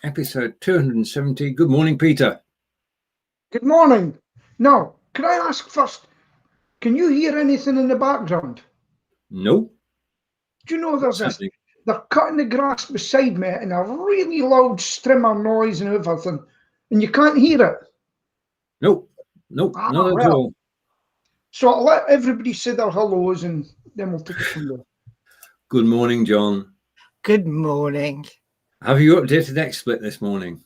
episode 270. Good morning, Peter. Good morning. Now, can I ask first, can you hear anything in the background? No. Do you know they're cutting the grass beside me and a really loud strimmer noise and everything, and you can't hear it? Nope, not at all. So I'll let everybody say their hellos and then we'll take it from there. Good morning, John. Good morning. Have you updated XSplit this morning?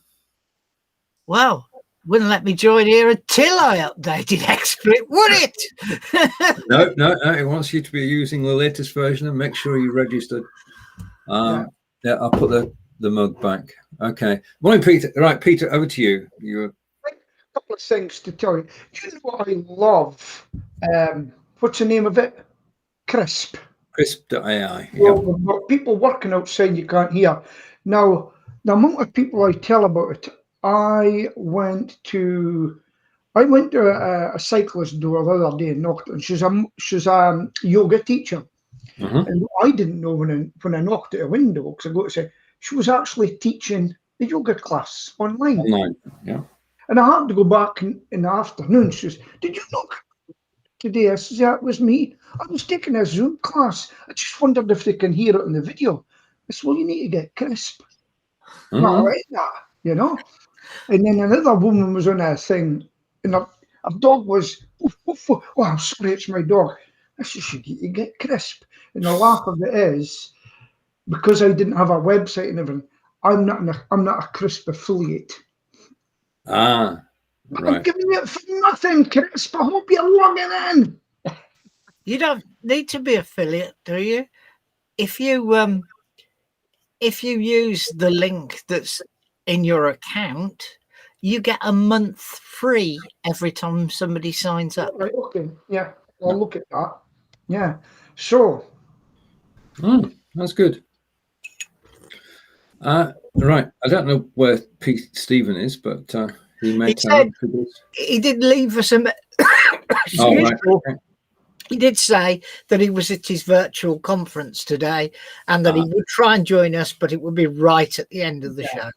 Well, wouldn't let me join here until I updated XSplit, would it? No, it wants you to be using the latest version and make sure you're registered. Yeah, I'll put the mug back. Okay. Morning, Peter. Right, Peter, over to you. A couple of things to tell you. Do you know what I love? What's the name of it? Crisp. Crisp.ai. Well, yeah. People working outside you can't hear. Now, the amount of people I tell about it, I went to a cyclist door the other day and knocked, and she's a yoga teacher. And I didn't know when I knocked at a window, because I go to say she was actually teaching the yoga class online. Yeah. And I had to go back in the afternoon. She says, "Did you knock today?" I says, "Yeah, it was me. I was taking a Zoom class. I just wondered if they can hear it in the video." I said, "Well, you need to get crisp." Not like that, you know. And then another woman was on a thing, and her dog was, oh, I'm sorry, it's my dog. I said, "You need to get crisp." And the laugh of it is, because I didn't have a website and everything, I'm not a crisp affiliate. Right. I'm giving it for nothing, crisp. I hope you're logging in. You don't need to be affiliate, do you? If you use the link that's in your account, you get a month free every time somebody signs up. Right, okay, yeah, I'll look at that. Yeah, so. That's good. Right, I don't know where Pete Stephen is, but he may tell us. He did leave us a He did say that he was at his virtual conference today and that he would try and join us, but it would be right at the end of the show.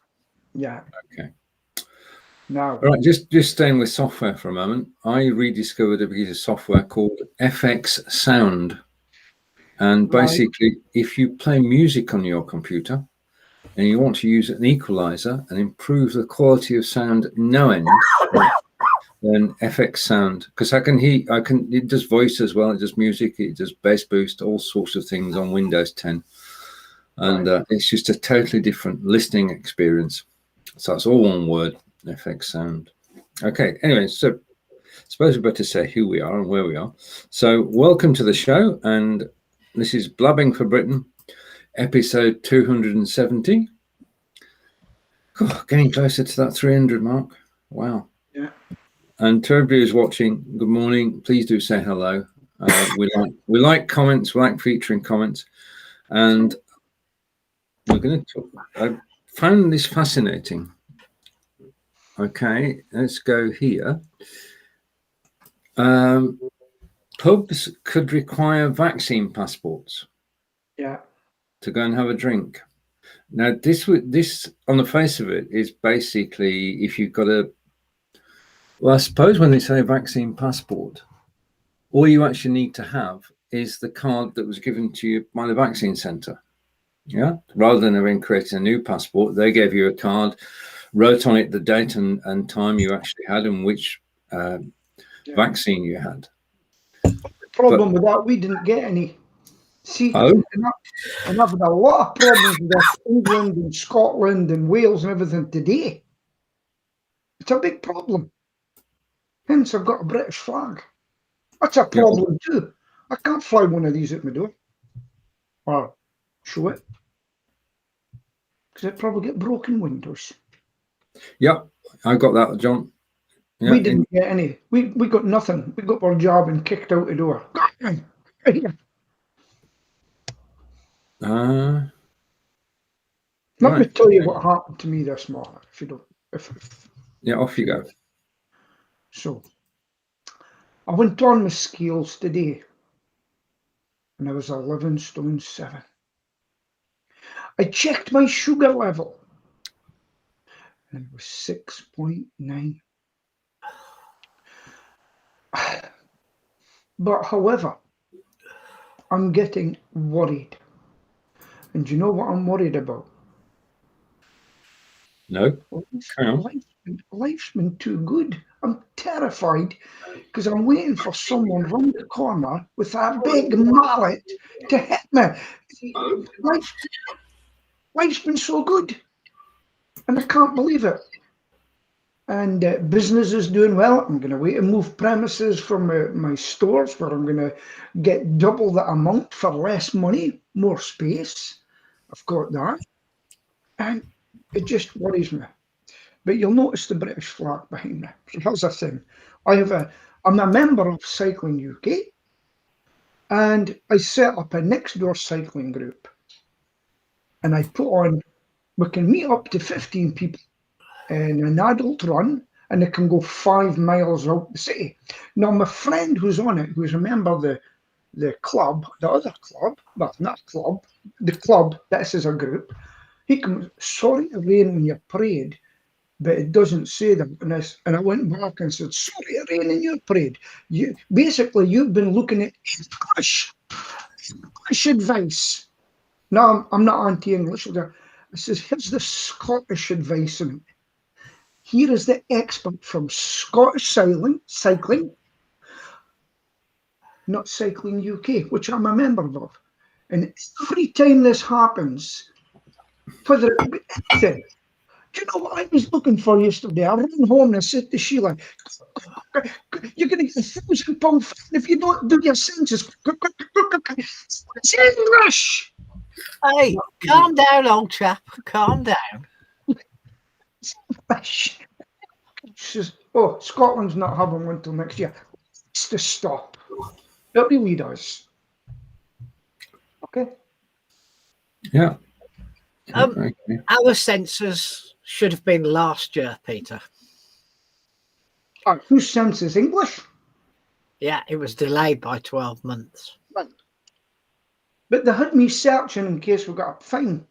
Yeah. Okay. Now, all right, just staying with software for a moment. I rediscovered a piece of software called FX Sound. And basically, if you play music on your computer and you want to use an equalizer and improve the quality of sound no end, then FX Sound, because it does voice as well, it does music, it does bass boost, all sorts of things on Windows 10. And it's just a totally different listening experience. So it's all one word, FX Sound. Okay, anyway, so I suppose we better say who we are and where we are. So welcome to the show, and this is Blabbing for Britain, episode 270. Getting closer to that 300 mark. Wow. Yeah. And to everybody who's watching, good morning. Please do say hello. We like comments. We like featuring comments. And we're going to talk. I found this fascinating. Okay, let's go here. Pubs could require vaccine passports. Yeah. To go and have a drink. Now, this on the face of it is basically if you've got well, I suppose when they say vaccine passport, all you actually need to have is the card that was given to you by the vaccine centre. Yeah. Rather than having created a new passport, they gave you a card, wrote on it the date and time you actually had and which vaccine you had. The problem with that, we didn't get any. See, and I've had a lot of problems with England and Scotland and Wales and everything today. It's a big problem. Hence, I've got a British flag. That's a problem too. I can't fly one of these at my door or show it because I'd probably get broken windows. Yeah, I got that, John. Yeah, we didn't get any. We got nothing. We got our job and kicked out the door. Let me tell you what happened to me this morning. If you don't, yeah, off you go. So, I went on my scales today, and I was 11 stone 7. I checked my sugar level, and it was 6.9. But however, I'm getting worried. And do you know what I'm worried about? No. Life's been too good. I'm terrified because I'm waiting for someone round the corner with that big mallet to hit me. Life's been so good, and I can't believe it. And business is doing well. I'm going to wait and move premises from my stores where I'm going to get double the amount for less money, more space. I've got that. And it just worries me. But you'll notice the British flag behind me. So here's the thing. I'm a member of Cycling UK, and I set up a next door cycling group. And I put on, we can meet up to 15 people in an adult run, and it can go 5 miles out the city. Now, my friend who's on it, who's a member of the club, the other club, well, not club, the club, this is a group, he comes, sorry to rain on your parade, but it doesn't say that. And I went back and said, sorry to rain in your parade. Basically, you've been looking at English advice. No, I'm not anti-English. I says, here's the Scottish advice. And here is the expert from Scottish cycling, not Cycling UK, which I'm a member of. And every time this happens, whether it be anything, do you know what I was looking for yesterday? I ran home and I said to Sheila, you're going to get £1,000 fine if you don't do your census. It's English. Hey, calm down, old chap. Calm down. She says, oh, Scotland's not having one till next year. It's to stop. It really does. Okay. Yeah. Okay. Our census should have been last year, Peter. Whose census? English? Yeah, it was delayed by 12 months. But they had me searching in case we got a fine.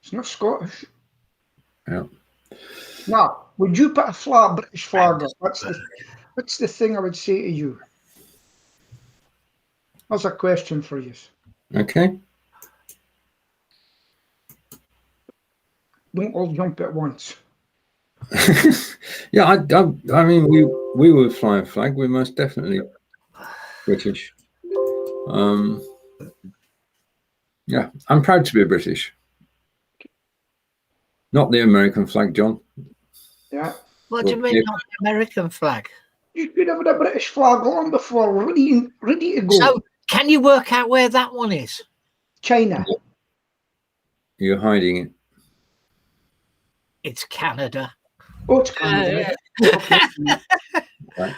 It's not Scottish. Yeah. Now, would you put a British flag up? That's the thing I would say to you. That's a question for you. Okay. Don't all jump at once. Yeah, I mean, we would fly a flag. We're most definitely British. Yeah, I'm proud to be British. Not the American flag, John. Yeah. What do you mean, not the American flag? You could have had a British flag on before, ready to go. So, can you work out where that one is? China. You're hiding it. It's Canada. Oh, it's Canada. Right.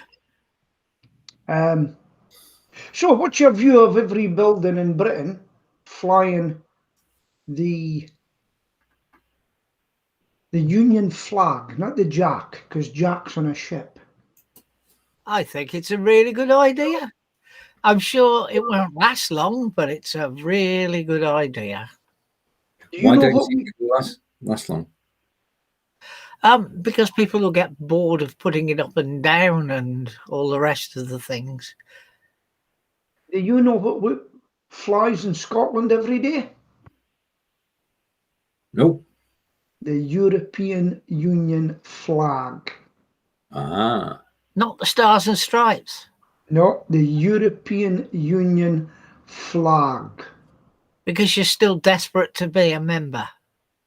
So, what's your view of every building in Britain flying the Union flag, not the Jack, because Jack's on a ship? I think it's a really good idea. I'm sure it won't last long, but it's a really good idea. Why don't you think it will last long? Because people will get bored of putting it up and down and all the rest of the things. Do you know what flies in Scotland every day? Nope. The European Union flag. Ah. Not the Stars and Stripes. No, the European Union flag. Because you're still desperate to be a member.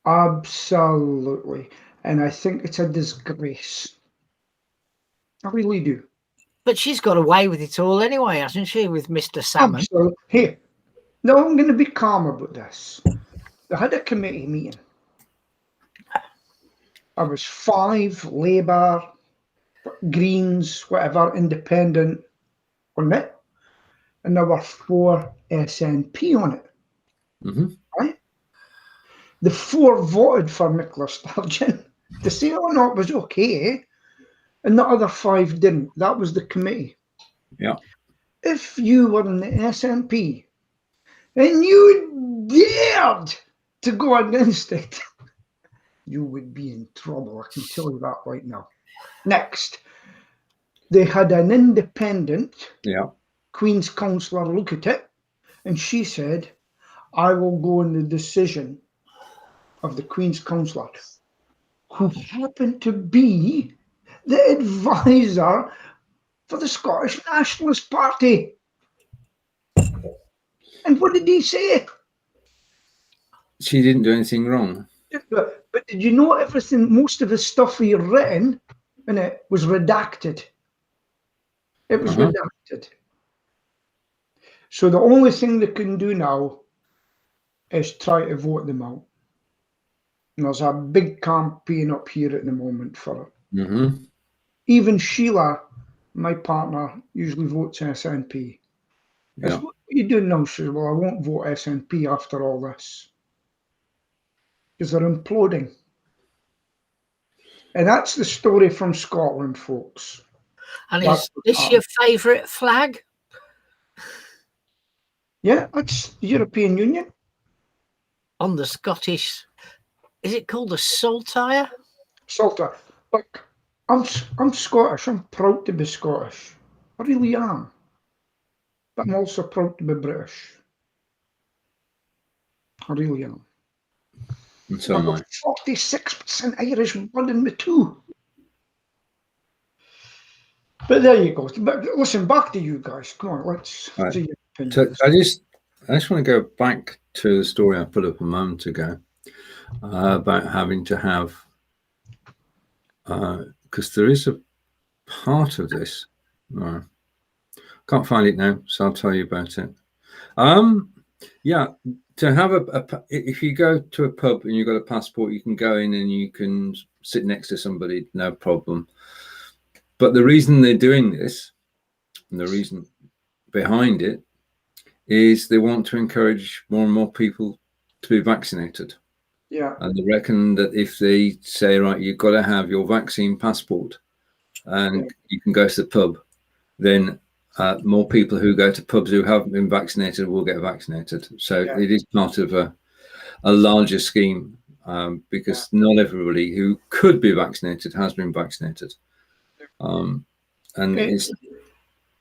Absolutely. And I think it's a disgrace. I really do. But she's got away with it all anyway, hasn't she, with Mr. Salmon? Absolutely. Hey, now I'm going to be calm about this. I had a committee meeting. I was 5 Labour, Greens, whatever, Independent on it. And there were 4 SNP on it. Mm-hmm. Right? The 4 voted for Nicola Sturgeon. To say, oh no, it was okay. And the other 5 didn't. That was the committee. Yeah. If you were in the SNP and you dared to go against it, you would be in trouble. I can tell you that right now. Next, they had an independent Queen's Counsellor look at it, and she said, I will go on the decision of the Queen's Counsellor, who happened to be the advisor for the Scottish Nationalist Party. And what did he say? She didn't do anything wrong. But did you know everything, most of the stuff he had written in it was redacted? It was redacted. So the only thing they can do now is try to vote them out. And there's a big campaign up here at the moment for it. Even Sheila, my partner, usually votes SNP. What are you doing now? She says, well, I won't vote SNP after all this. Because they're imploding. And that's the story from Scotland, folks. And is this your favourite flag? Yeah, it's the European Union. On the Scottish, is it called a saltire? Saltire. Look, I'm Scottish. I'm proud to be Scottish. I really am. But I'm also proud to be British. I really am. And so am I. 46% Irish blood in me too. But there you go. But listen, back to you guys. Come on, let's see your opinions. So I just want to go back to the story I put up a moment ago about having to have, because there is a part of this. Can't find it now, so I'll tell you about it. Yeah, to have if you go to a pub and you've got a passport, you can go in and you can sit next to somebody, no problem. But the reason they're doing this, and the reason behind it, is they want to encourage more and more people to be vaccinated. Yeah. And they reckon that if they say, right, you've got to have your vaccine passport and you can go to the pub, then more people who go to pubs who haven't been vaccinated will get vaccinated. So it is part of a larger scheme because not everybody who could be vaccinated has been vaccinated. And it's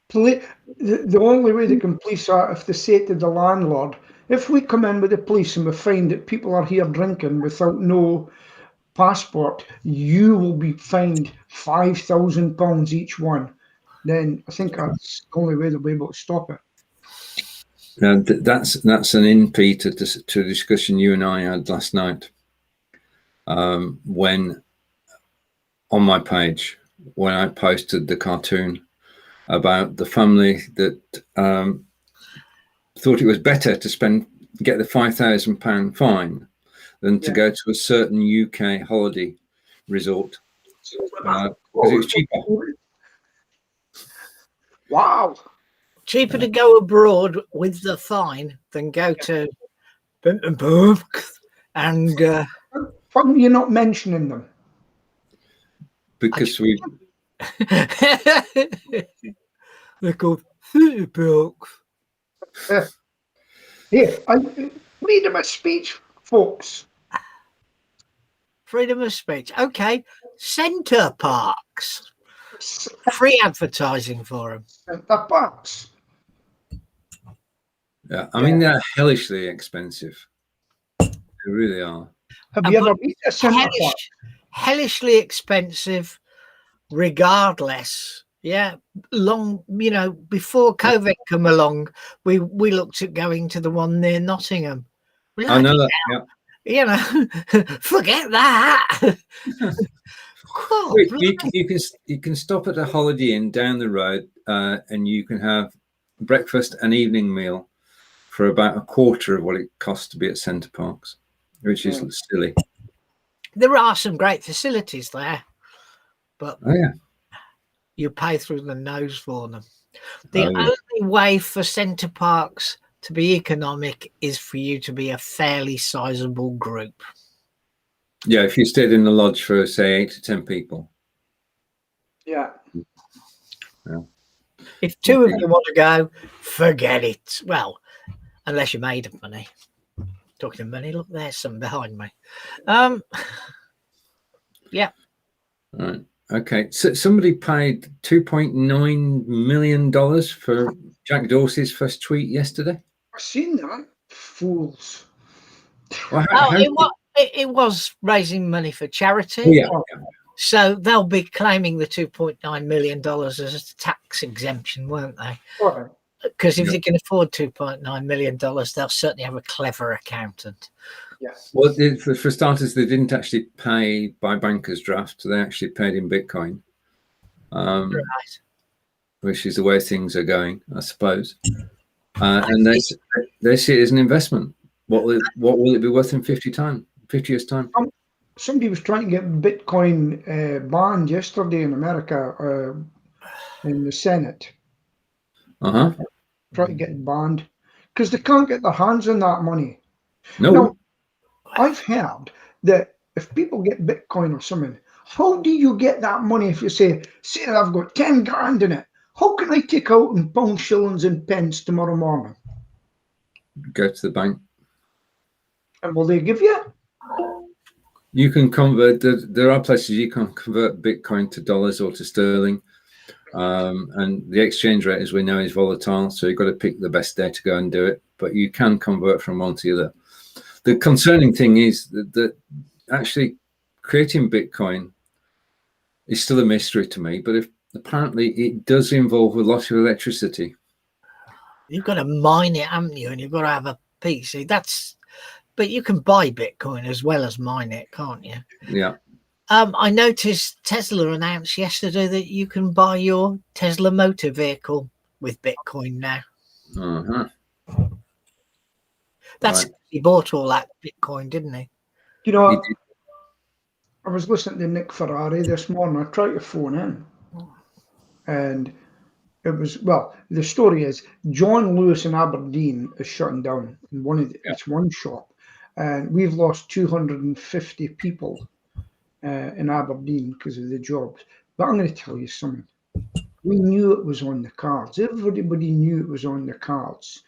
the only way they can police that if they say to the landlord, if we come in with the police and we find that people are here drinking without no passport, you will be fined £5,000 each one. Then I think that's the only way they'll be able to stop it. Now, that's an in-pea to a discussion you and I had last night when on my page, when I posted the cartoon about the family that thought it was better to get the £5,000 fine than to go to a certain UK holiday resort because it was cheaper. Wow. Cheaper to go abroad with the fine than go to and why are you not mentioning them? Because they're called city bilks. Here, freedom of speech, folks. Freedom of speech. Okay. Centre parks. Free advertising for them. Centre parks. Yeah, I mean, they're hellishly expensive. They really are. Have you ever been to a centre park? Hellishly expensive, regardless. Yeah, before COVID come along, we looked at going to the one near Nottingham. I know that. Yeah. Forget that. You can stop at a Holiday Inn down the road, and you can have breakfast and evening meal for about a quarter of what it costs to be at centre parks, which is silly. There are some great facilities there, but you pay through the nose for them. The only way for centre parks to be economic is for you to be a fairly sizable group. Yeah, if you stayed in the lodge for, say, 8 to 10 people. Yeah. If two of you want to go, forget it. Well, unless you're made of money. Talking of money, look, there's some behind me. Yeah. Right. Okay. So somebody paid $2.9 million for Jack Dorsey's first tweet yesterday. I've seen that. Fools. Well, It was raising money for charity. yeah. So they'll be claiming the $2.9 million as a tax exemption, won't they? Right. Because if they can afford $2.9 million, they'll certainly have a clever accountant. Yes. Well, for starters, they didn't actually pay by banker's draft. They actually paid in Bitcoin, Right. which is the way things are going, I suppose. And they see it as an investment. What will it be worth in 50 years' time? Somebody was trying to get Bitcoin banned yesterday in America in the Senate. Uh-huh. Trying to get it banned because they can't get their hands on that money. No. Now, I've heard that if people get Bitcoin or something, how do you get that money if you say I've got 10 grand in it? How can I take out in pounds, shillings and pence tomorrow morning? Go to the bank. And will they give you? You can convert. There are places you can convert Bitcoin to dollars or to sterling. And the exchange rate, as we know, is volatile. So you've got to pick the best day to go and do it. But you can convert from one to the other. The concerning thing is that actually creating Bitcoin is still a mystery to me. But apparently it does involve a lot of electricity. You've got to mine it, haven't you? And you've got to have a PC. But you can buy Bitcoin as well as mine it, can't you? Yeah. I noticed Tesla announced yesterday that you can buy your Tesla motor vehicle with Bitcoin now. Uh-huh. That's right. He bought all that Bitcoin, didn't he? You know, I was listening to Nick Ferrari this morning. I tried to phone in, and it was, well, the story is John Lewis in Aberdeen is shutting down in it's one shop, and we've lost 250 people in Aberdeen because of the jobs. But I'm going to tell you something. We knew it was on the cards. Everybody knew it was on the cards.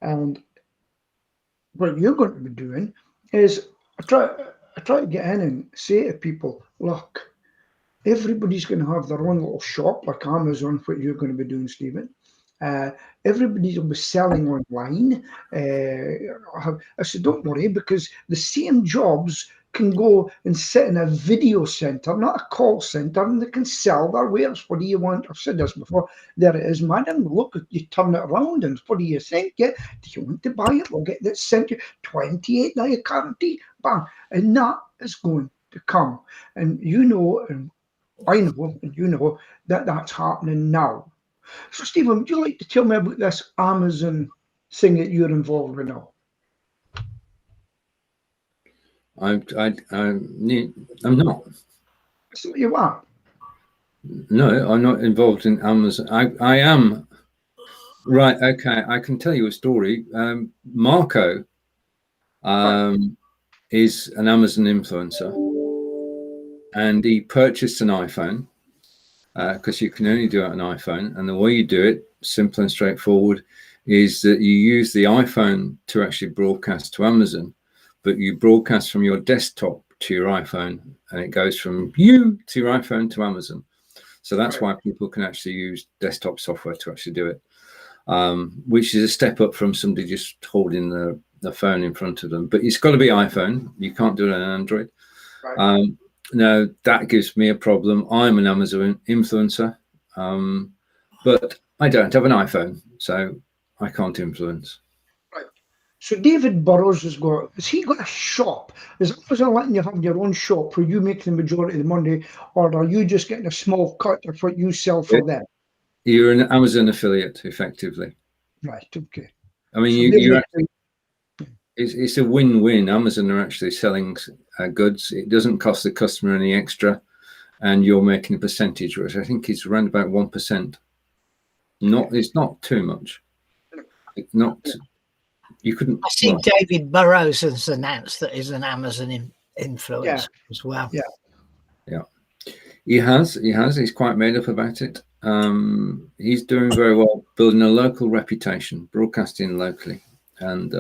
And what you're going to be doing is I try to get in and say to people, look, everybody's going to have their own little shop like Amazon, what you're going to be doing, Stephen. Everybody will be selling online. I said, don't worry, because the same jobs can go and sit in a video center, not a call center, and they can sell their wares. What do you want? I've said this before. There it is, madam. Look, you turn it around, and what do you think? Yeah, do you want to buy it? We'll get that sent you 28-day guarantee. Bang. And that is going to come. And you know, and I know, and you know that that's happening now. So, Stephen, would you like to tell me about this Amazon thing that you're involved with now? I'm not. So you are? No, I'm not involved in Amazon. I am. Right. Okay. I can tell you a story. Marco is an Amazon influencer, and he purchased an iPhone because you can only do it on an iPhone. And the way you do it, simple and straightforward, is that you use the iPhone to actually broadcast to Amazon, but you broadcast from your desktop to your iPhone, and it goes from you to your iPhone to Amazon. So that's why people can actually use desktop software to actually do it, which is a step up from somebody just holding the phone in front of them. But it's got to be iPhone. You can't do it on Android. Right. Now, that gives me a problem. I'm an Amazon influencer, but I don't have an iPhone, so I can't influence. Right. So David Burrows has he got a shop? Is Amazon letting you have your own shop where you make the majority of the money, or are you just getting a small cut of what you sell for them? You're an Amazon affiliate, effectively. Right, okay. I mean, it's a win-win. Amazon are actually selling goods. It doesn't cost the customer any extra, and you're making a percentage, which I think is around about 1%. It's not too much. You couldn't. I see David Burrows has announced that he's an Amazon influencer as well. Yeah. He has. He's quite made up about it. He's doing very well, building a local reputation, broadcasting locally, and.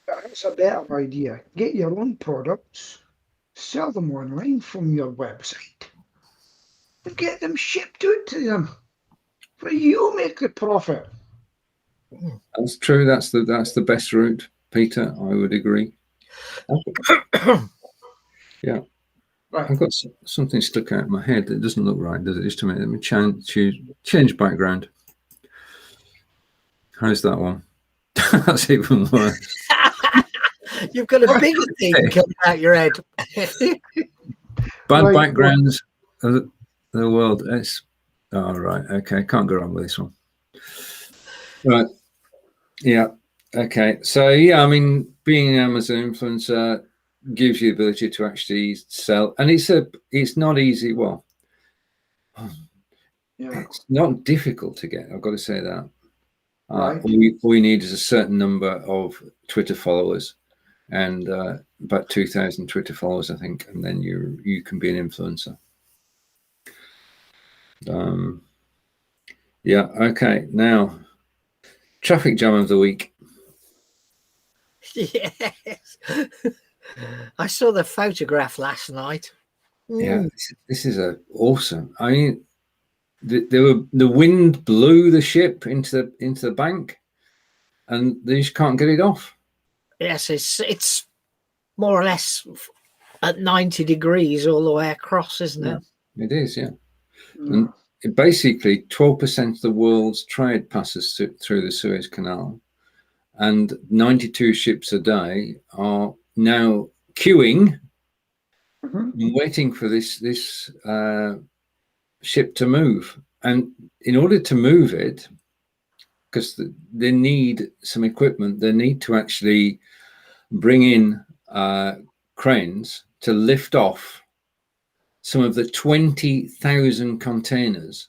That's a better idea. Get your own products, sell them online from your website and get them shipped out to them, where you make the profit. That's true. That's the best route, Peter. I would agree. Yeah. Right. I've got something stuck out in my head that doesn't look right, does it? Just a minute. Let me change background. How's that one? That's even worse. You've got a bigger thing coming out your head. Bad backgrounds of the world. It's right. Okay, can't go wrong with this one. Right. Yeah. Okay. So yeah, I mean, being an Amazon influencer gives you the ability to actually sell, and it's not easy. Well, it's not difficult to get. I've got to say that. Right. All you need is a certain number of Twitter followers, and about 2,000 Twitter followers, I think, and then you can be an influencer. Yeah. Okay. Now, traffic jam of the week. Yes. I saw the photograph last night. Yeah, this is awesome. I mean, the wind blew the ship into the bank, and they just can't get it off. Yes, it's more or less at 90 degrees all the way across, isn't it? It is, yeah. And basically, 12% of the world's trade passes through the Suez Canal, and 92 ships a day are now queuing, waiting for this ship to move. And in order to move it, because they need some equipment, they need to actually bring in cranes to lift off some of the 20,000 containers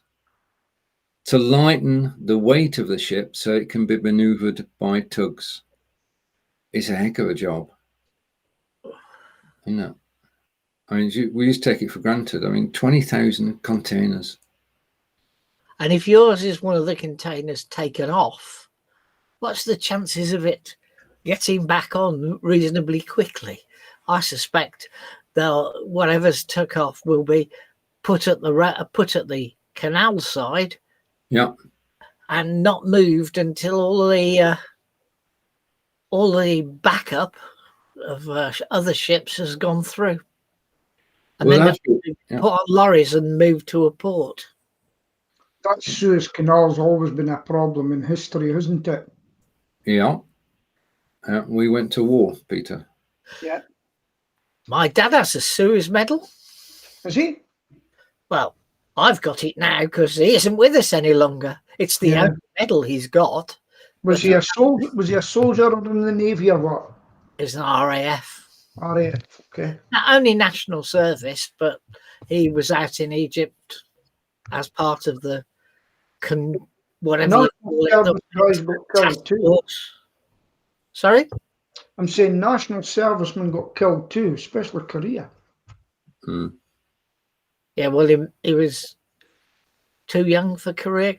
to lighten the weight of the ship so it can be maneuvered by tugs. It's a heck of a job. Isn't it? I mean, we just take it for granted. I mean, 20,000 containers. And if yours is one of the containers taken off, what's the chances of it getting back on reasonably quickly? I suspect whatever's took off will be put at the canal side, and not moved until all the backup of other ships has gone through, and then put on lorries and moved to a port. That Suez Canal's always been a problem in history, hasn't it? Yeah. We went to war, Peter. Yeah. My dad has a Suez medal. Has he? Well, I've got it now because he isn't with us any longer. It's the only medal he's got. Was he a soldier? Was he a soldier or in the Navy or what? He's an RAF. RAF, okay. Not only national service, but he was out in Egypt as part of the whatever you call it. Sorry? I'm saying national servicemen got killed too, especially Korea. Yeah, well, he was too young for Korea.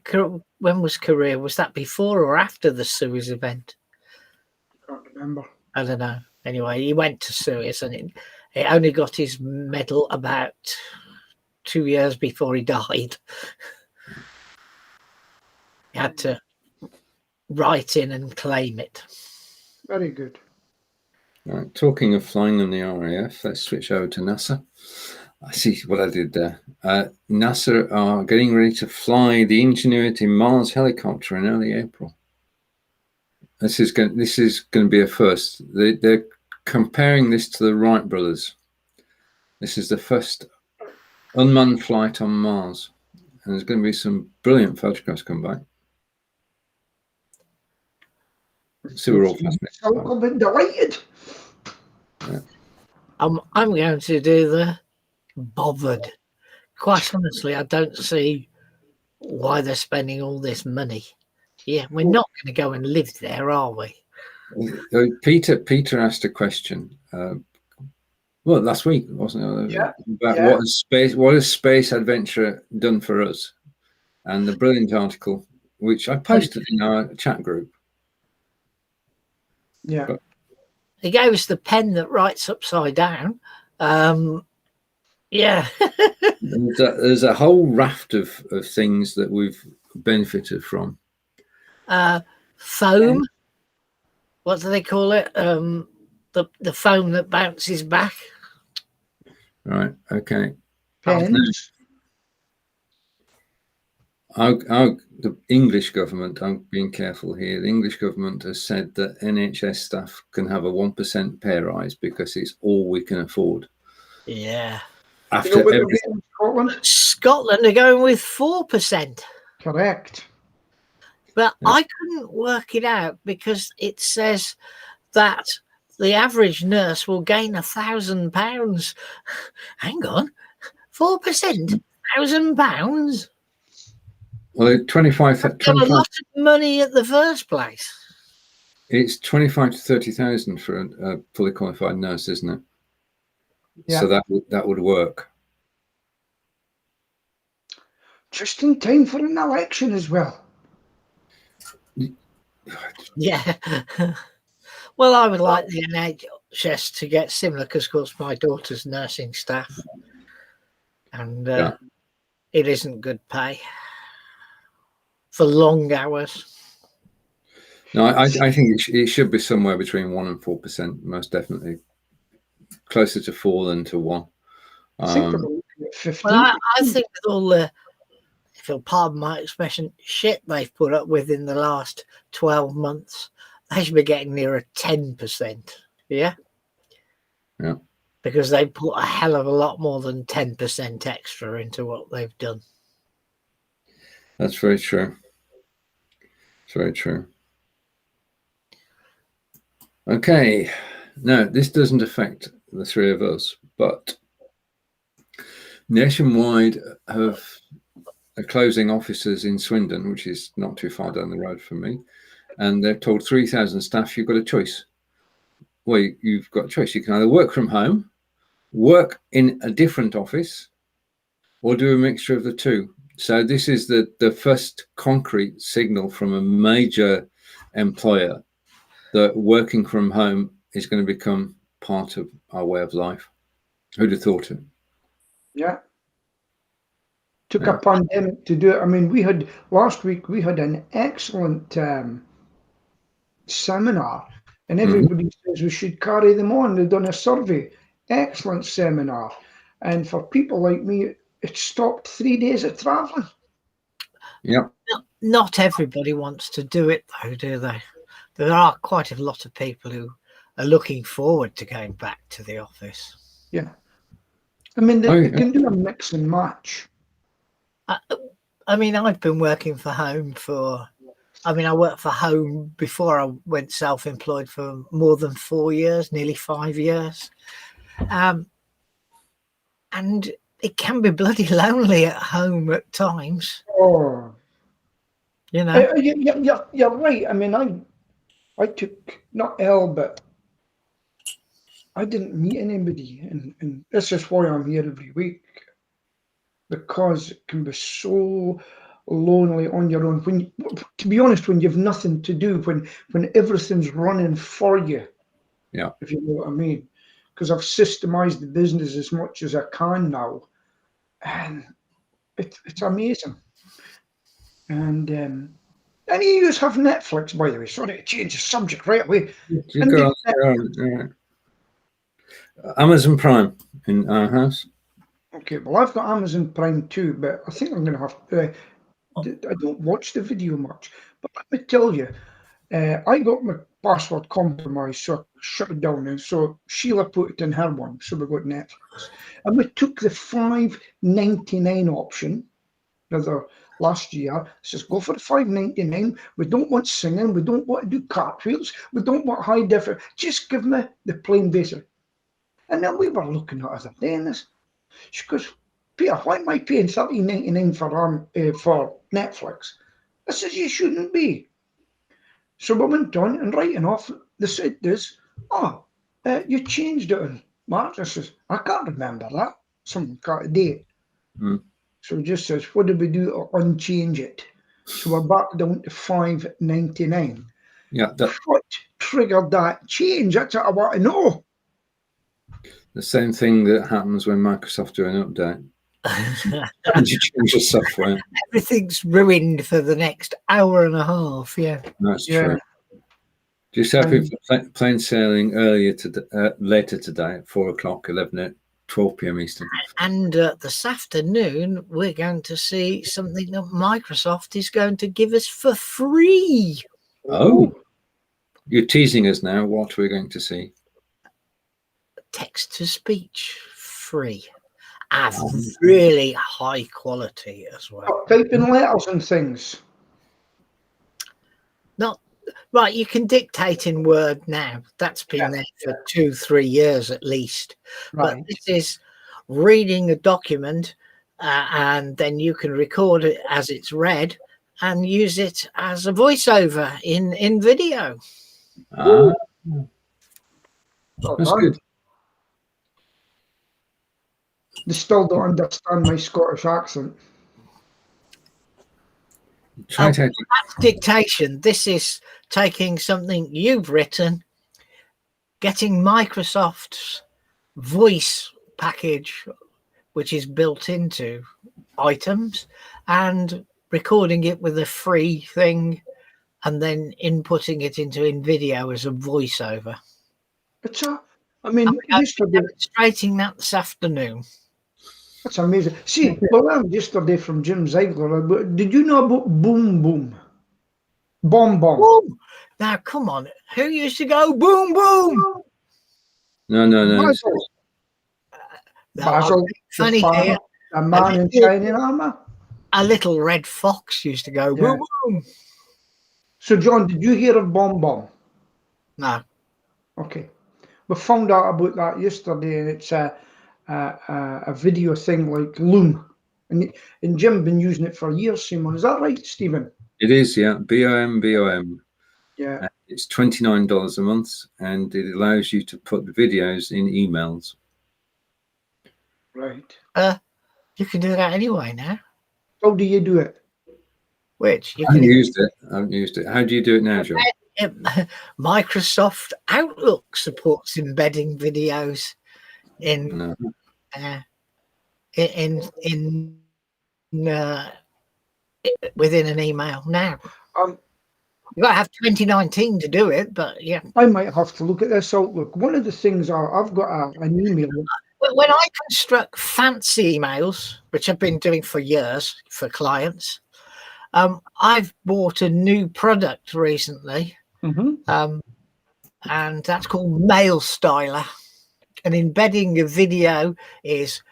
When was Korea? Was that before or after the Suez event? I can't remember. I don't know. Anyway, he went to Suez, and he only got his medal about 2 years before he died. He had to write in and claim it. Very good. Right, talking of flying in the RAF, let's switch over to NASA. I see what I did there. NASA are getting ready to fly the Ingenuity Mars helicopter in early April. This is going to be a first. They're comparing this to the Wright brothers. This is the first unmanned flight on Mars, and there's going to be some brilliant photographs come back. So we're all fascinated. I've been delighted. Yeah. I'm going to do the bothered. Quite honestly, I don't see why they're spending all this money. Yeah, we're not going to go and live there, are we? Peter asked a question. Well, last week, wasn't it? About what has space adventure done for us, and the brilliant article which I posted in our chat group. Yeah. He gave us the pen that writes upside down. Yeah. There's a whole raft of things that we've benefited from. Foam. What do they call it? The foam that bounces back. Right. Okay. Pens. The English government, I'm being careful here, the English government has said that NHS staff can have a 1% pay rise because it's all we can afford. Yeah. After everything. Scotland are going with 4%. Correct. But yeah. I couldn't work it out because it says that the average nurse will gain £1,000. Hang on, 4%, £1,000. Well, 25. That's got a lot of money at the first place. It's 25 to 30,000 for a fully qualified nurse, isn't it? Yeah. So that would work. Just in time for an election as well. Yeah. Well, I would like the NHS to get similar because, of course, my daughter's nursing staff, and it isn't good pay for long hours. No, I think it should be somewhere between 1% and 4%, most definitely. Closer to 4 than to 1. I think they're looking at 15. Well, I think with all the, if you'll pardon my expression, shit they've put up with in the last 12 months, they should be getting nearer 10%. Yeah? Yeah. Because they put a hell of a lot more than 10% extra into what they've done. That's very true. It's very true. Okay. No, this doesn't affect the three of us, but Nationwide are closing offices in Swindon, which is not too far down the road from me, and they've told 3,000 staff you've got a choice. Well, you've got a choice. You can either work from home, work in a different office, or do a mixture of the two. So this is the first concrete signal from a major employer that working from home is going to become part of our way of life. Who'd have thought it? Yeah. Took a pandemic to do it. I mean, last week we had an excellent seminar, and everybody says we should carry them on. They've done a survey. Excellent seminar. And for people like me, it stopped 3 days of traveling. Yeah. Not everybody wants to do it, though, do they? There are quite a lot of people who are looking forward to going back to the office. Yeah. I mean, they can do a mix and match. I mean, I've been working for home I worked for home before I went self-employed for more than 4 years, nearly 5 years. And it can be bloody lonely at home at times. Oh. You know? You're right. I mean, I took, not ill, but I didn't meet anybody. And this is why I'm here every week. Because it can be so lonely on your own. To be honest, when you've nothing to do, when everything's running for you. Yeah. If you know what I mean. Because I've systemized the business as much as I can now. And it's amazing. And any of you have Netflix, by the way? Sorry to change the subject right away. Amazon Prime in our house. Okay, well, I've got Amazon Prime too, but I think I'm going to have to. I don't watch the video much, but let me tell you, I got my password compromised, so I shut it down. And so Sheila put it in her one, so we got Netflix. And we took the $5.99 option last year. Says go for the $5.99. We don't want singing. We don't want to do cartwheels. We don't want high definition. Just give me the plain basic. And then we were looking at other day, and this. She goes, Peter, why am I paying $13.99 for Netflix? I says, you shouldn't be. So we went on and writing off, they said this, you changed it on March. I says, I can't remember that. Someone got a date. So it just says, what did we do to unchange it? So we're back down to $5.99. Yeah. What triggered that change? That's what I want to know. The same thing that happens when Microsoft do an update. And you change the software. Everything's ruined for the next hour and a half. Yeah, that's true. Just happy for plane sailing later today at 4 o'clock, 12 p.m. Eastern. And this afternoon, we're going to see something that Microsoft is going to give us for free. Oh, you're teasing us now. What we're going to see? Text to speech free. And really high quality as well. Typing letters and things. Not right. You can dictate in Word now. That's been there for 2-3 years at least. Right. But this is reading a document, and then you can record it as it's read and use it as a voiceover in video. That's good. They still don't understand my Scottish accent. That's dictation. This is taking something you've written, getting Microsoft's voice package, which is built into items, and recording it with a free thing, and then inputting it into InVideo as a voiceover. I mean, I'm demonstrating that this afternoon. That's amazing. See, well, learned yesterday from Jim Ziegler. Did you know about Boom Boom? Bomb Bomb. Boom. Now, come on. Who used to go boom boom? No. Basil, funny here. A man in shining armour. A little red fox used to go boom boom. So, John, did you hear of Bomb Bomb? No. Okay. We found out about that yesterday, and it's a video thing like Loom, and Jim been using it for years. Simon, is that right, Stephen? It is, yeah. BOM. Yeah. It's $29 a month, and it allows you to put videos in emails. Right. You can do that anyway now. How do you do it? Which I haven't used it. How do you do it now, John? Microsoft Outlook supports embedding videos in within an email now. You got to have 2019 to do it, but yeah. I might have to look at this Outlook. One of the things I've got an email. When I construct fancy emails, which I've been doing for years for clients, I've bought a new product recently, and that's called Mail Styler. And embedding a video is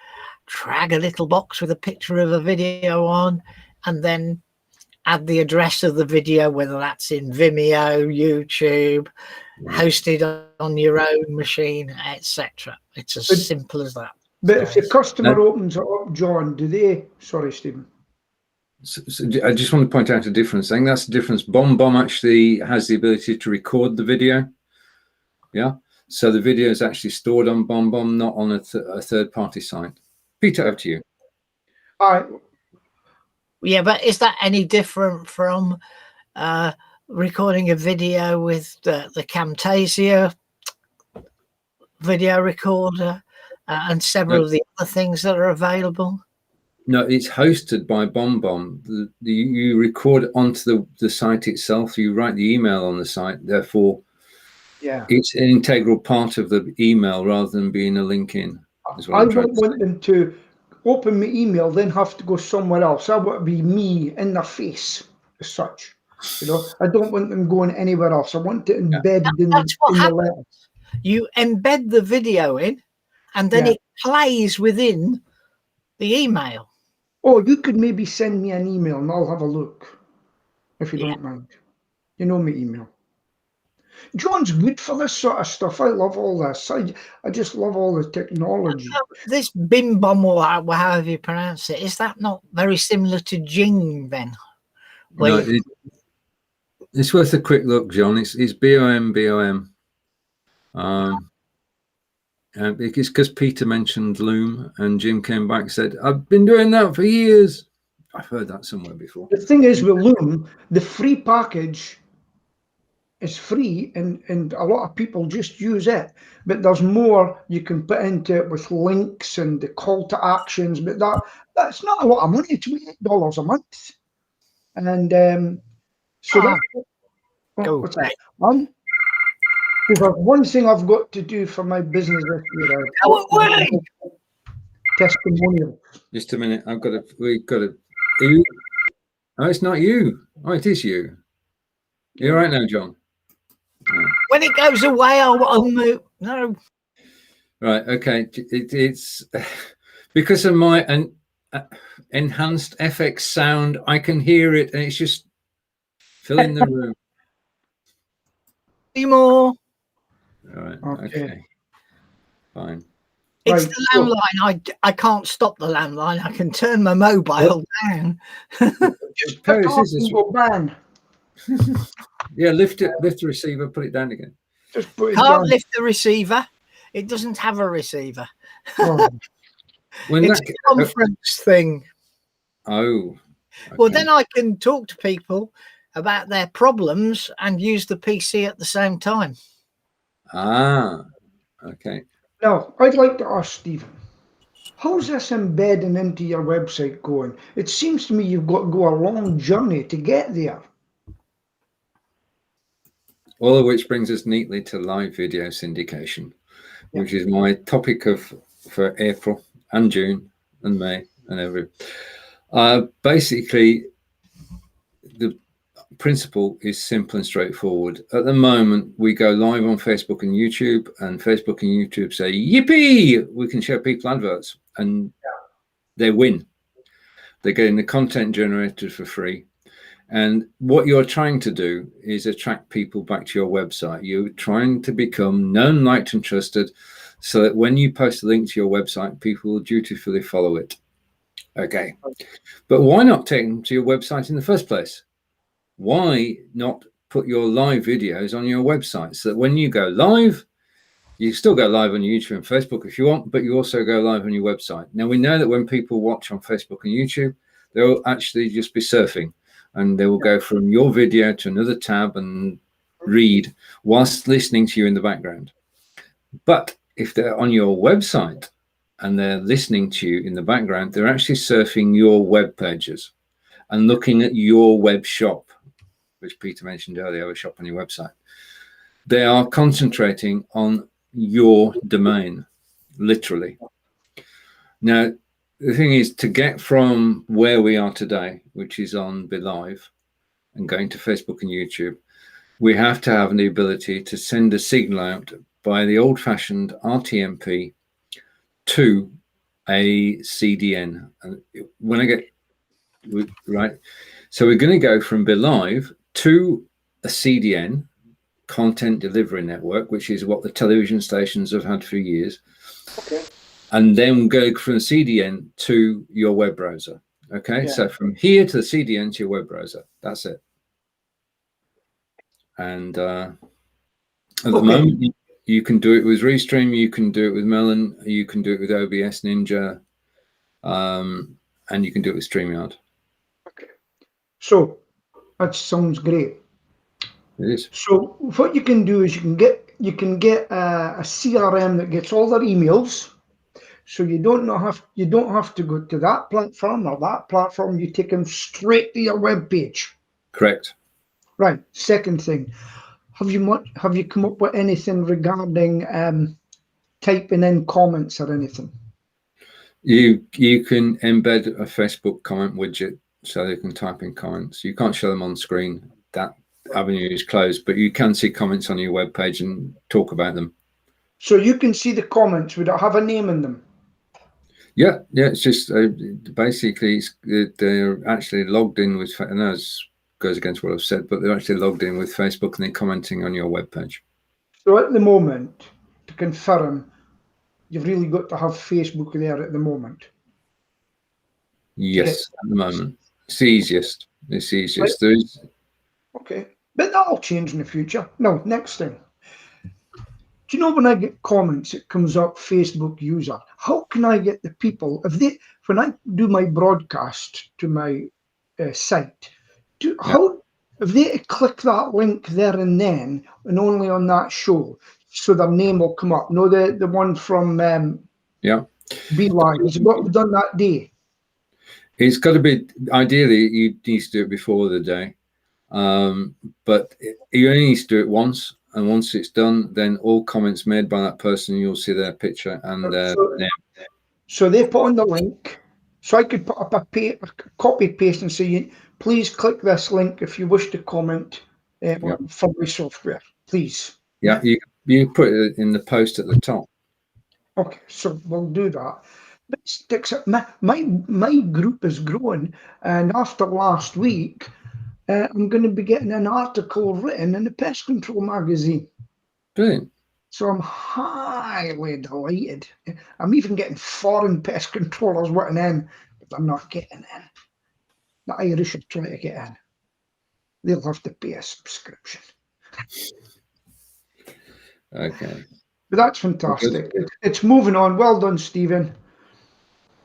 drag a little box with a picture of a video on, and then add the address of the video, whether that's in Vimeo, YouTube, hosted on your own machine, etc. It's as simple as that. But if the customer opens it up, John, do they? Sorry, Stephen. So I just want to point out a difference. I think that's the difference. Bomb actually has the ability to record the video. Yeah. So the video is actually stored on Bomb, not on a third-party site. Peter, over to you. Yeah, but is that any different from recording a video with the Camtasia video recorder and several of the other things that are available? No, it's hosted by Bomb. You record onto the site itself. You write the email on the site. Therefore, it's an integral part of the email rather than being a link in. I don't want them to open my email, then have to go somewhere else. I want to be me in their face as such. You know, I don't want them going anywhere else. I want it embedded in the letter. You embed the video in, and then it plays within the email. Oh, you could maybe send me an email and I'll have a look, if you don't mind. You know my email. John's good for this sort of stuff. I love all this. I just love all the technology. This Bim Bom, or however you pronounce it, is that not very similar to Jing then? No, it's worth a quick look, John. It's BOM. It's because Peter mentioned Loom and Jim came back and said, I've been doing that for years. I've heard that somewhere before. The thing is with Loom, the free package is free, and a lot of people just use it. But there's more you can put into it with links and the call to actions. But that's not a lot of money. It's $8 a month. And so what's that? Because one thing I've got to do for my business this year, testimonial. Just a minute. We've got to. Oh, it's not you. Oh, it is you. You're right now, John. When it goes away, I'll move. No. Right. Okay. It's because of my enhanced FX sound. I can hear it, and it's just filling the room. Any more? All right. Okay. Fine. It's the landline. I can't stop the landline. I can turn my mobile down. Just put it off and go bang. Yeah, lift the receiver, put it down again. Just put it Can't down. lift the receiver. It doesn't have a receiver. Oh. It's a conference thing. Oh. Okay. Well, then I can talk to people about their problems and use the PC at the same time. Ah, okay. Now, I'd like to ask Stephen, how's this embedding into your website going? It seems to me you've got to go a long journey to get there. All of which brings us neatly to live video syndication, which is my topic for April and June and May and every. Basically, the principle is simple and straightforward. At the moment, we go live on Facebook and YouTube, and Facebook and YouTube say, yippee, we can show people adverts, and they win. They're getting the content generated for free. And what you're trying to do is attract people back to your website. You're trying to become known, liked, and trusted, so that when you post a link to your website, people will dutifully follow it. Okay. But why not take them to your website in the first place? Why not put your live videos on your website so that when you go live, you still go live on YouTube and Facebook if you want, but you also go live on your website. Now, we know that when people watch on Facebook and YouTube, they'll actually just be surfing, and they will go from your video to another tab and read whilst listening to you in the background. But if they're on your website and they're listening to you in the background, they're actually surfing your web pages and looking at your web shop, which Peter mentioned earlier, a shop on your website. They are concentrating on your domain, literally. Now, the thing is, to get from where we are today, which is on Be.Live and going to Facebook and YouTube, we have to have the ability to send a signal out by the old-fashioned RTMP to a CDN. And when I get right, so we're going to go from Be.Live to a CDN, content delivery network, which is what the television stations have had for years. Okay. And then go from CDN to your web browser. Okay, yeah. So from here to the CDN to your web browser. That's it. And at the moment, you can do it with Restream, you can do it with Melon, you can do it with OBS Ninja, and you can do it with StreamYard. Okay. So that sounds great. It is. So what you can do is you can get a CRM that gets all their emails. So you don't have to go to that platform or that platform. You take them straight to your web page. Correct. Right. Second thing, have you come up with anything regarding typing in comments or anything? You can embed a Facebook comment widget so they can type in comments. You can't show them on screen. That avenue is closed, but you can see comments on your web page and talk about them. So you can see the comments. Would it have a name in them? Yeah. It's just basically they're actually logged in with, and that goes against what I've said, but they're actually logged in with Facebook and they're commenting on your web page. So at the moment, to confirm, you've really got to have Facebook there at the moment. Yes, at the moment. It's the easiest. It's the easiest. There is. Okay. But that'll change in the future. No, next thing. Do you know when I get comments, it comes up Facebook user? How can I get the people, when I do my broadcast to my site, how if they click that link there and then, and only on that show, so their name will come up. No, the one from Be.Live. Is what we've done that day. It's got to be, ideally, you need to do it before the day. But you only need to do it once. And once it's done, then all comments made by that person, you'll see their picture and their name. So they put on the link. So I could put up a copy paste and say, please click this link if you wish to comment on Furby software, please. Yeah, you put it in the post at the top. Okay, so we'll do that. But my group is growing, and after last week, I'm going to be getting an article written in the Pest Control magazine. Brilliant. So I'm highly delighted. I'm even getting foreign pest controllers written in, but I'm not getting in. The Irish are trying to get in. They'll have to pay a subscription. Okay. But that's fantastic. It's moving on. Well done, Stephen.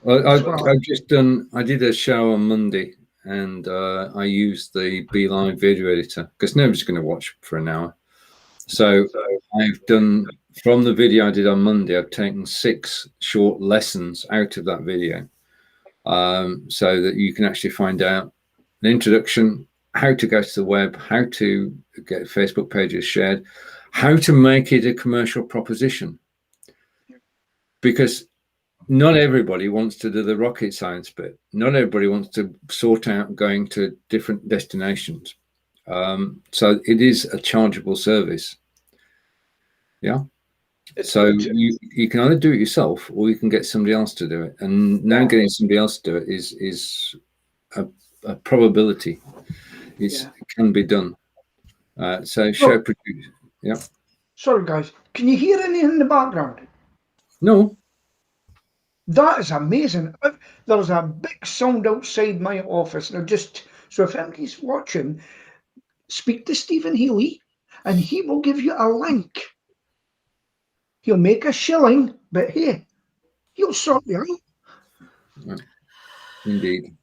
Well, I've just done, I did a show on Monday, and I used the Be.Live video editor because nobody's going to watch for an hour. So I've done, from the video I did on Monday, I've taken 6 short lessons out of that video, so that you can actually find out an introduction, how to go to the web, how to get Facebook pages shared, how to make it a commercial proposition. Because not everybody wants to do the rocket science bit. Not everybody wants to sort out going to different destinations. So it is a chargeable service. Yeah. So you can either do it yourself or you can get somebody else to do it. And now getting somebody else to do it is a probability. It can be done. So show produce. Yeah. Sorry, guys. Can you hear anything in the background? No. That is amazing. There's a big sound outside my office. Now, just so if anybody's watching, speak to Stephen Healy and he will give you a link. He'll make a shilling, but hey, he'll sort you out. Indeed.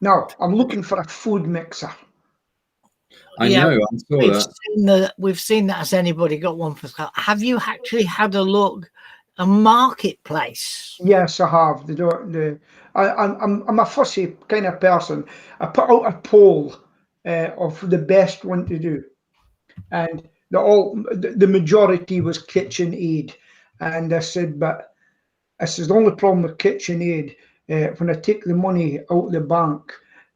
Now, I'm looking for a food mixer. I know. I saw we've seen that. Has anybody got one for sale? Have you actually had a look? A marketplace? Yes, I have. I'm a fussy kind of person. I put out a poll of the best one to do, and the majority was KitchenAid. And I said, but this is the only problem with KitchenAid. When I take the money out of the bank,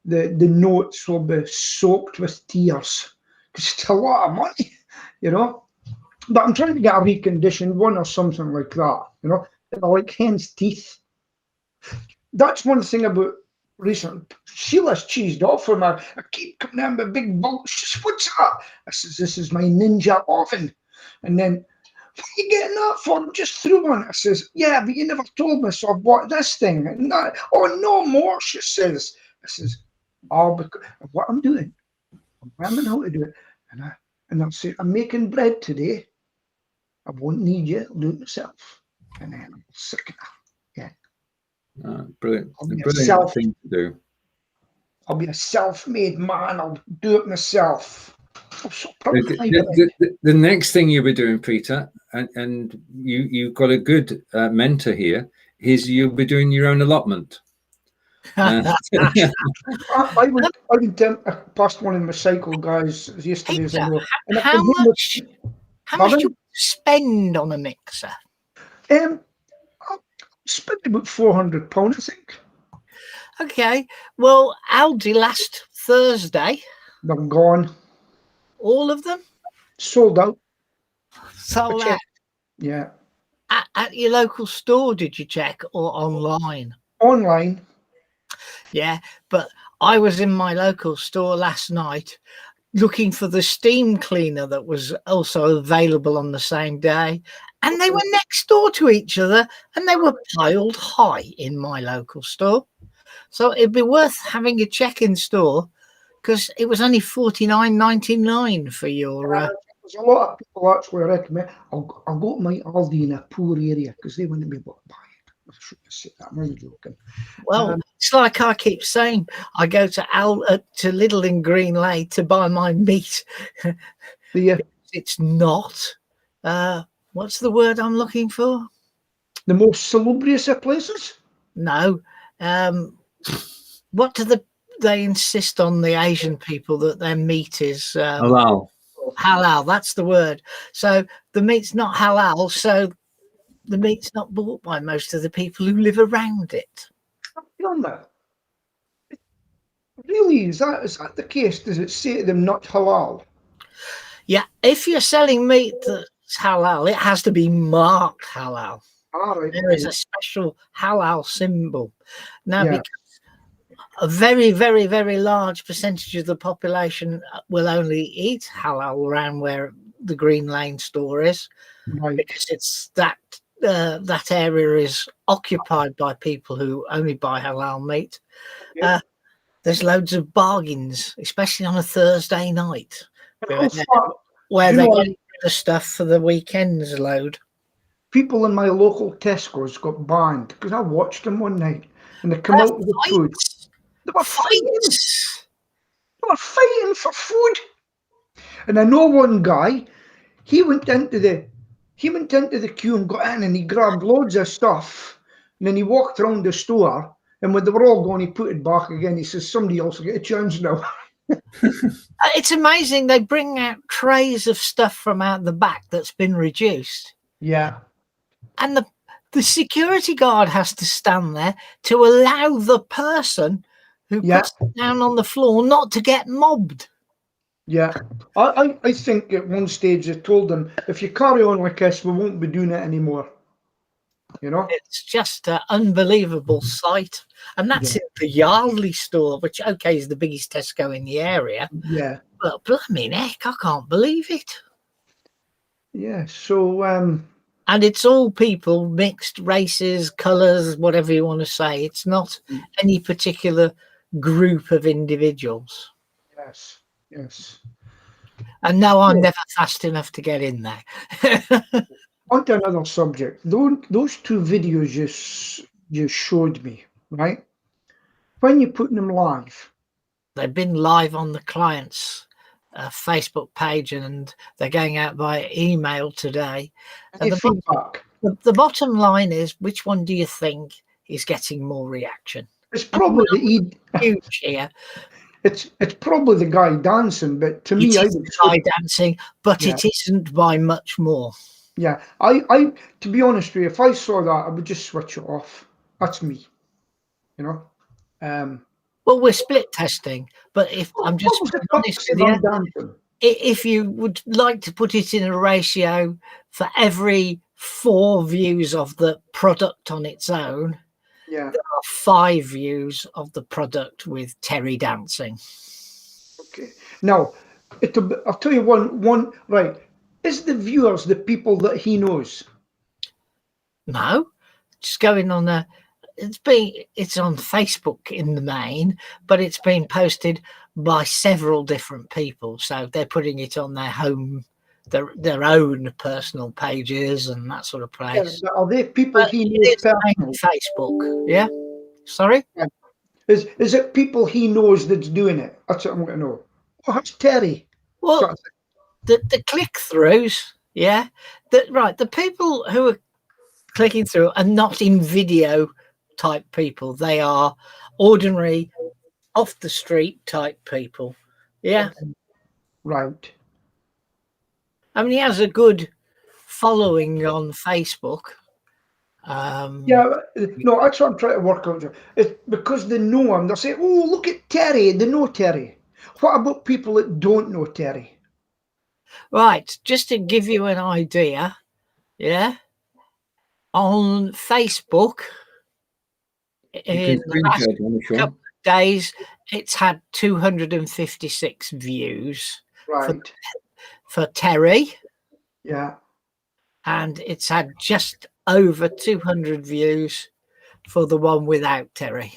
the notes will be soaked with tears because it's a lot of money, you know. But I'm trying to get a reconditioned one or something like that, you know, like hen's teeth. That's one thing about recent. Sheila's cheesed off for me. I keep coming in with big bulk. She says, what's that? I says, this is my Ninja oven. And then, what are you getting that for? Just threw one. I says, yeah, but you never told me, so I bought this thing. And oh, no more, she says. I says, oh, because of what I'm doing. I'm learning how to do it. And I'll say, I'm making bread today. I won't need you. I'll do it myself. And then I'm sick of that. Yeah. Brilliant. Brilliant thing to do. I'll be a self-made man. I'll do it myself. I'm so proud of the next thing you'll be doing, Peter, and you've got a good mentor here, is you'll be doing your own allotment. I went past one of my cycle guys yesterday. Peter, how much do you spend on a mixer? I spent about £400, I think. Okay. Well, Aldi last Thursday. They're gone. All of them? Sold out. Sold out? Yeah. At your local store, did you check, or online? Online. Yeah, but I was in my local store last night looking for the steam cleaner that was also available on the same day. And they were next door to each other and they were piled high in my local store. So it'd be worth having a check in store because it was only $49.99 for your... There's a lot of people actually recommend, I'll go to my Aldi in a poor area because they wouldn't be able to buy it. I shouldn't have said that. I'm only joking. Well, It's like I keep saying, I go to Lidl in Green Lane to buy my meat. It's not. What's the word I'm looking for? The most salubrious of places? No. What do they insist on the Asian people that their meat is halal? Halal, that's the word. So the meat's not halal, so the meat's not bought by most of the people who live around it. Really, is that the case? Does it say to them not halal? Yeah, if you're selling meat that's halal, it has to be marked halal. Right. There is a special halal symbol. Now, because a very, very, very large percentage of the population will only eat halal around where the Green Lane store is, because it's that area is occupied by people who only buy halal meat. There's loads of bargains, especially on a Thursday night, where they get the stuff for the weekend's load. People in my local Tesco's got banned because I watched them one night and they come out with the food. They were fighting. They were fighting for food. And I know one guy, he went into the queue and got in and he grabbed loads of stuff and then he walked around the store and when they were all gone, he put it back again. He says, somebody else will get a chance now. It's amazing. They bring out trays of stuff from out the back that's been reduced. Yeah. And the security guard has to stand there to allow the person who puts it down on the floor not to get mobbed. Yeah. I think at one stage they told them, if you carry on like this, we won't be doing it anymore. You know? It's just an unbelievable sight. And that's in the Yardley store, which, okay, is the biggest Tesco in the area. Yeah. But blimey heck, I can't believe it. Yeah, so... and it's all people, mixed races, colours, whatever you want to say. It's not any particular group of individuals. Yes, yes. And no, I'm never fast enough to get in there. On to another subject. Those two videos you showed me, right? When you're putting them live? They've been live on the client's Facebook page and they're going out by email today. And the bottom line is, which one do you think is getting more reaction? It's probably huge here. It's probably the guy dancing, but to me, I would the guy dancing, but it isn't by much more. Yeah, I to be honest with you, if I saw that, I would just switch it off. That's me, you know. Well, we're split testing, but if I'm just honest with you, if you would like to put it in a ratio for every 4 views of the product on its own, there are 5 views of the product with Terry dancing. Okay. Now, I'll tell you one right. Is the viewers the people that he knows? No, just going on it's on Facebook in the main, but it's been posted by several different people. So they're putting it on their own personal pages and that sort of place. Yeah, are they people he knows personally? Facebook, yeah. Sorry? Is it people he knows that's doing it? That's what I'm going to know. Oh, that's Terry. Well, the click-throughs, the people who are clicking through are not in video type people. They are ordinary, off the street type people. Yeah. Right. I mean, he has a good following on Facebook. No, that's what I'm trying to work out. It's because they know him. They'll say, oh, look at Terry. They know Terry. What about people that don't know Terry? Right. Just to give you an idea, on Facebook, in the last couple of days, it's had 256 views for Terry. Yeah. And it's had just over 200 views for the one without Terry.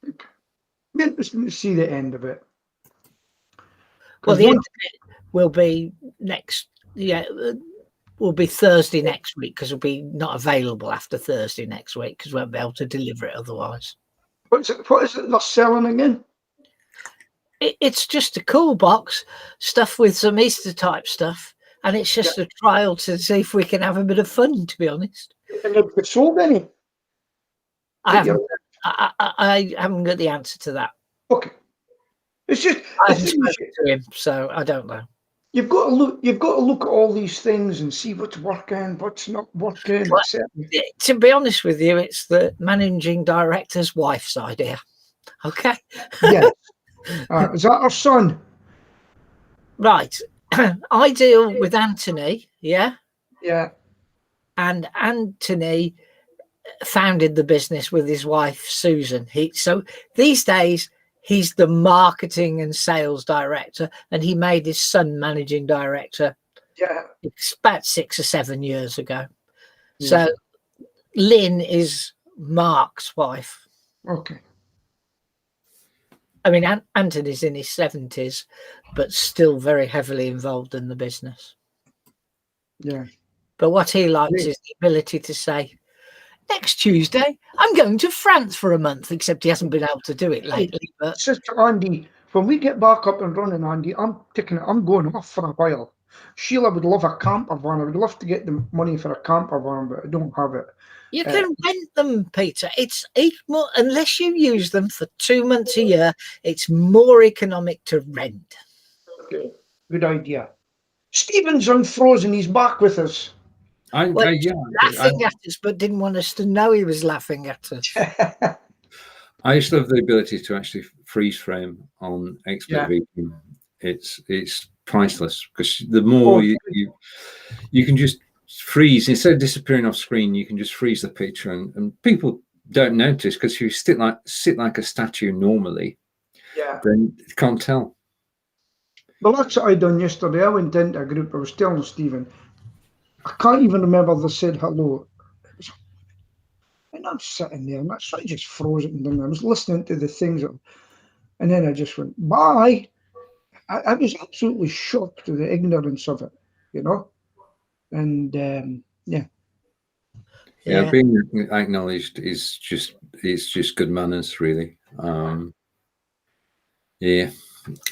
Be interesting to see the end of it. Well, the end of it will be will be Thursday next week, because it'll be not available after Thursday next week because we won't be able to deliver it otherwise. What is it they're selling again? It's just a cool box, stuff with some Easter type stuff. And it's just a trial to see if we can have a bit of fun, to be honest. And have you sold any? I haven't got the answer to that. Okay. It's just I haven't spoken to him, so I don't know. You've got to look at all these things and see what's working, what's not working. Well, to be honest with you, it's the managing director's wife's idea. Okay. Yeah. Is that her son? Right. I deal with Anthony, yeah? Yeah. And Anthony founded the business with his wife, Susan. So these days, he's the marketing and sales director, and he made his son managing director about 6 or 7 years ago. Yeah. So Lynn is Mark's wife. Okay. I mean, Anthony's in his 70s, but still very heavily involved in the business. Yeah. But what he likes is the ability to say, next Tuesday, I'm going to France for a month, except he hasn't been able to do it lately. But Sister Andy, when we get back up and running, Andy, I'm going off for a while. Sheila would love a camper van. I would love to get the money for a camper van, but I don't have it. You can rent them, Peter. It's more, unless you use them for 2 months a year, it's more economic to rent. Okay, good idea. Stephen's unfrozen. He's back with us. Laughing at us, but didn't want us to know he was laughing at us. I used to have the ability to actually freeze frame on expert VPN. It's priceless, because the more you can just freeze, instead of disappearing off screen, you can just freeze the picture, and people don't notice, because if you sit like a statue normally, then you can't tell. Well, that's what I done yesterday. I went into a group. I was telling Stephen, I can't even remember they said hello. And I'm sitting there, and I just froze it, and I was listening to the things, and then I just went, bye. I was absolutely shocked at the ignorance of it, you know? And being acknowledged is just good manners, really. Yeah.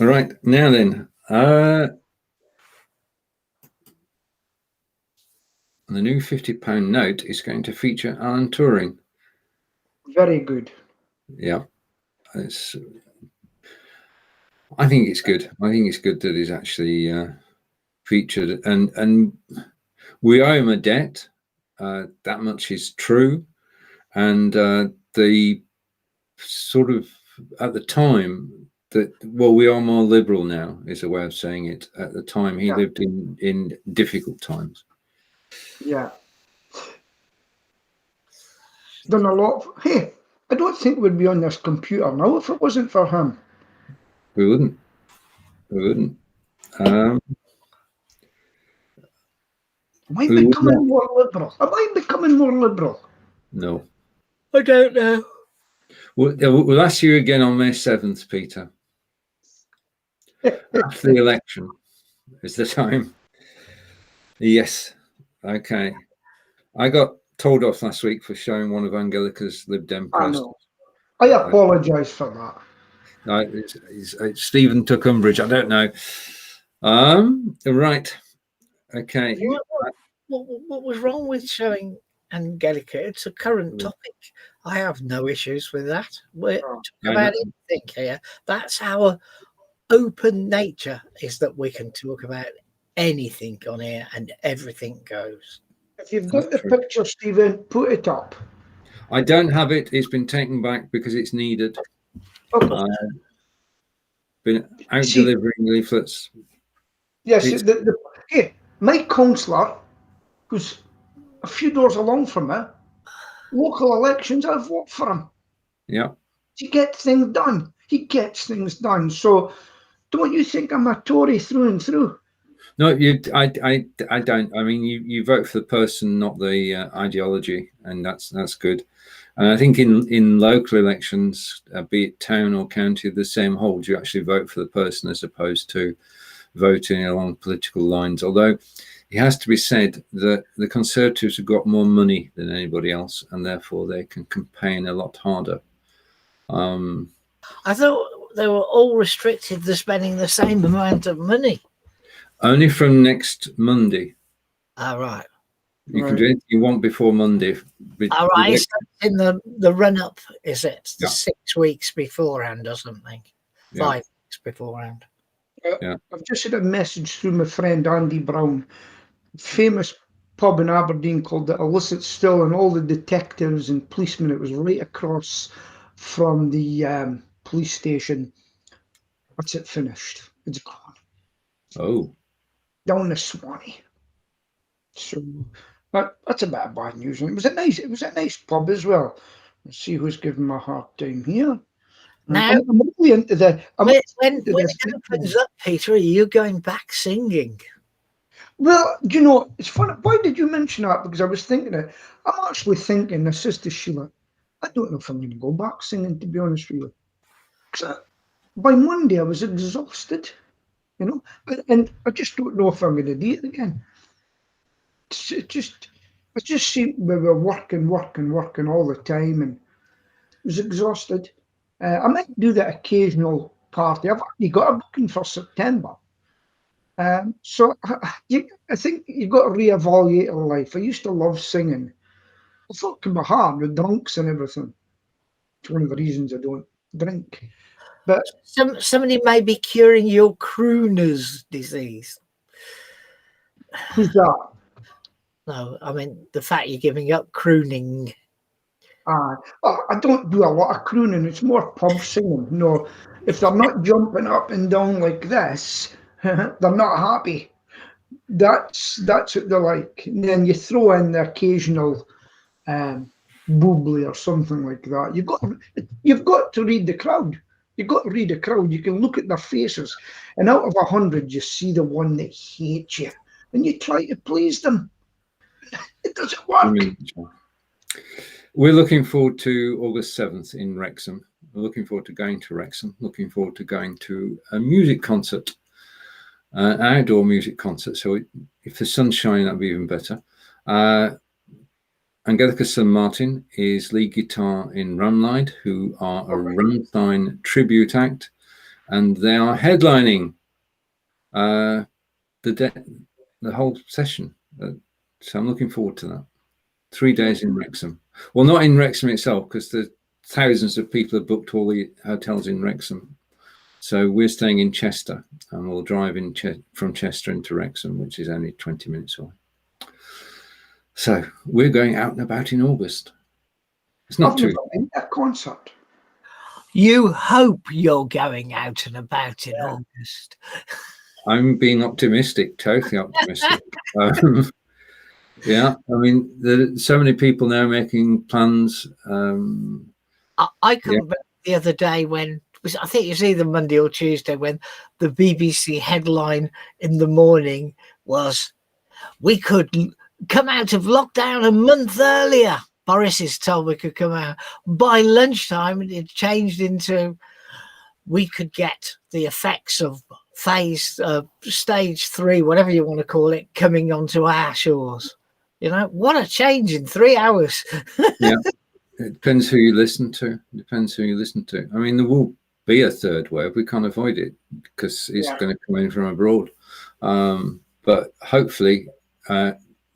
All right, now then, the new £50 note is going to feature Alan Turing. Very good. Yeah, I think it's good. I think it's good that it's actually featured, and we owe him a debt. That much is true, and the sort of at the time that we are more liberal now is a way of saying it. At the time, he lived in difficult times. Yeah, done a lot. Hey, I don't think we'd be on this computer now if it wasn't for him. We wouldn't. Am I becoming more liberal? Am I becoming more liberal? No. I don't know. We'll ask you again on May 7th, Peter. After the election is the time. Yes. Okay. I got told off last week for showing one of Angelica's Lib Dem posters. I apologise for that. No, Stephen took umbrage. I don't know. Right. Okay. What was wrong with showing Angelica? It's a current topic. I have no issues with that. We're talking about anything here. That's our open nature, is that we can talk about anything on here and everything goes. If you've got the picture, Stephen, put it up. I don't have it. It's been taken back because it's needed. Been out delivering leaflets. Yes, my councillor, who's a few doors along from me, local elections, I've voted for him. Yeah. He gets things done. So don't you think I'm a Tory through and through? No, I don't. I mean, you vote for the person, not the ideology, and that's good. And I think in local elections, be it town or county, the same holds. You actually vote for the person as opposed to voting along political lines. Although it has to be said that the Conservatives have got more money than anybody else, and therefore they can campaign a lot harder. I thought they were all restricted to spending the same amount of money. Only from next Monday. All right. You can do anything you want before Monday. All right. So in the run-up, is it? Yeah. 6 weeks beforehand or something? 5 weeks beforehand. I've just had a message through my friend Andy Brown. Famous pub in Aberdeen called the Illicit Still, and all the detectives and policemen, it was right across from the police station. What's it finished? It's gone. Oh. Down the Swanee. So that's a bit of bad news. And it was a nice pub as well. Let's see who's giving me a hard time here. Now, I'm really into when it opens up, Peter, are you going back singing? Well, you know, it's funny. Why did you mention that? Because I was thinking it. I'm actually thinking, this is to Sheila, I don't know if I'm going to go back singing, to be honest with you. By Monday, I was exhausted, you know, and I just don't know if I'm going to do it again. It just seemed we were working all the time, and I was exhausted. I might do that occasional party. I've already got a booking for September. So I think you've got to reevaluate your life. I used to love singing. I thought it could be hard with drunks and everything. It's one of the reasons I don't drink. But somebody may be curing your crooner's disease. Who's that? No, I mean the fact you're giving up crooning. Well, I don't do a lot of crooning. It's more pub singing. No, if they're not jumping up and down like this, they're not happy. That's what they like. And then you throw in the occasional bubbly or something like that. You've got to read the crowd. You've got to read the crowd. You can look at their faces, and out of 100, you see the one that hates you, and you try to please them. It doesn't work. We're looking forward to August 7th in Wrexham. We're looking forward to going to Wrexham. Looking forward to going to a music concert, an outdoor music concert. So if the sun's shining, that'd be even better. Angelica St. Martin is lead guitar in Ramlide, who are a Rammstein tribute act, and they are headlining the whole session. So I'm looking forward to that. 3 days in Wrexham. Well, not in Wrexham itself, because the thousands of people have booked all the hotels in Wrexham. So we're staying in Chester, and we'll drive in from Chester into Wrexham, which is only 20 minutes away. So we're going out and about in August. It's not too long. A concert. You hope you're going out and about in August. I'm being optimistic, totally optimistic. Yeah, I mean, there's so many people now making plans. I couldn't remember the other day when, I think it was either Monday or Tuesday, when the BBC headline in the morning was, "We could come out of lockdown a month earlier." Boris is told we could come out. By lunchtime, it changed into, we could get the effects of stage 3, whatever you want to call it, coming onto our shores. You know, what a change in 3 hours. Yeah, it depends who you listen to. I mean, there will be a third wave. We can't avoid it because it's going to come in from abroad. But hopefully,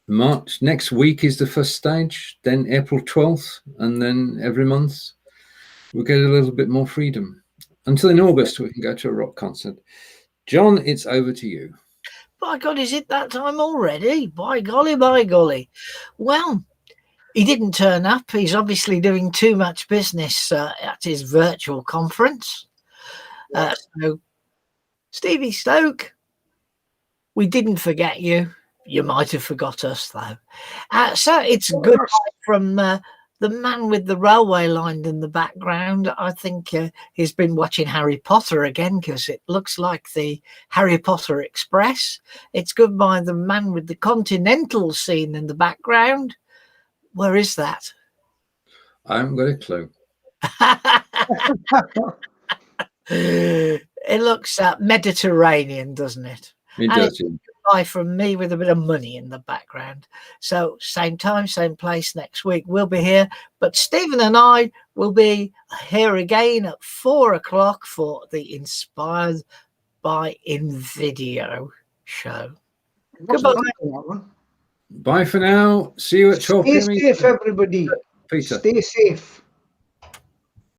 March next week is the first stage, then April 12th, and then every month we'll get a little bit more freedom. Until in August, we can go to a rock concert. John, it's over to you. By God, is it that time already? By golly, by golly. Well, he didn't turn up. He's obviously doing too much business at his virtual conference. So, Stevie Stoke, we didn't forget you. You might have forgot us, though. So it's good from the man with the railway line in the background. I think he's been watching Harry Potter again, because it looks like the Harry Potter Express. It's good by the man with the continental scene in the background. Where is that? I haven't got a clue. It looks Mediterranean, doesn't it? It does. buy from me with a bit of money in the background. So same time, same place next week. We'll be here. But Stephen and I will be here again at 4 o'clock for the Inspired by InVideo show. Goodbye. Bye for now. See you at 12 Stay p.m. safe, everybody. Peter. Stay safe.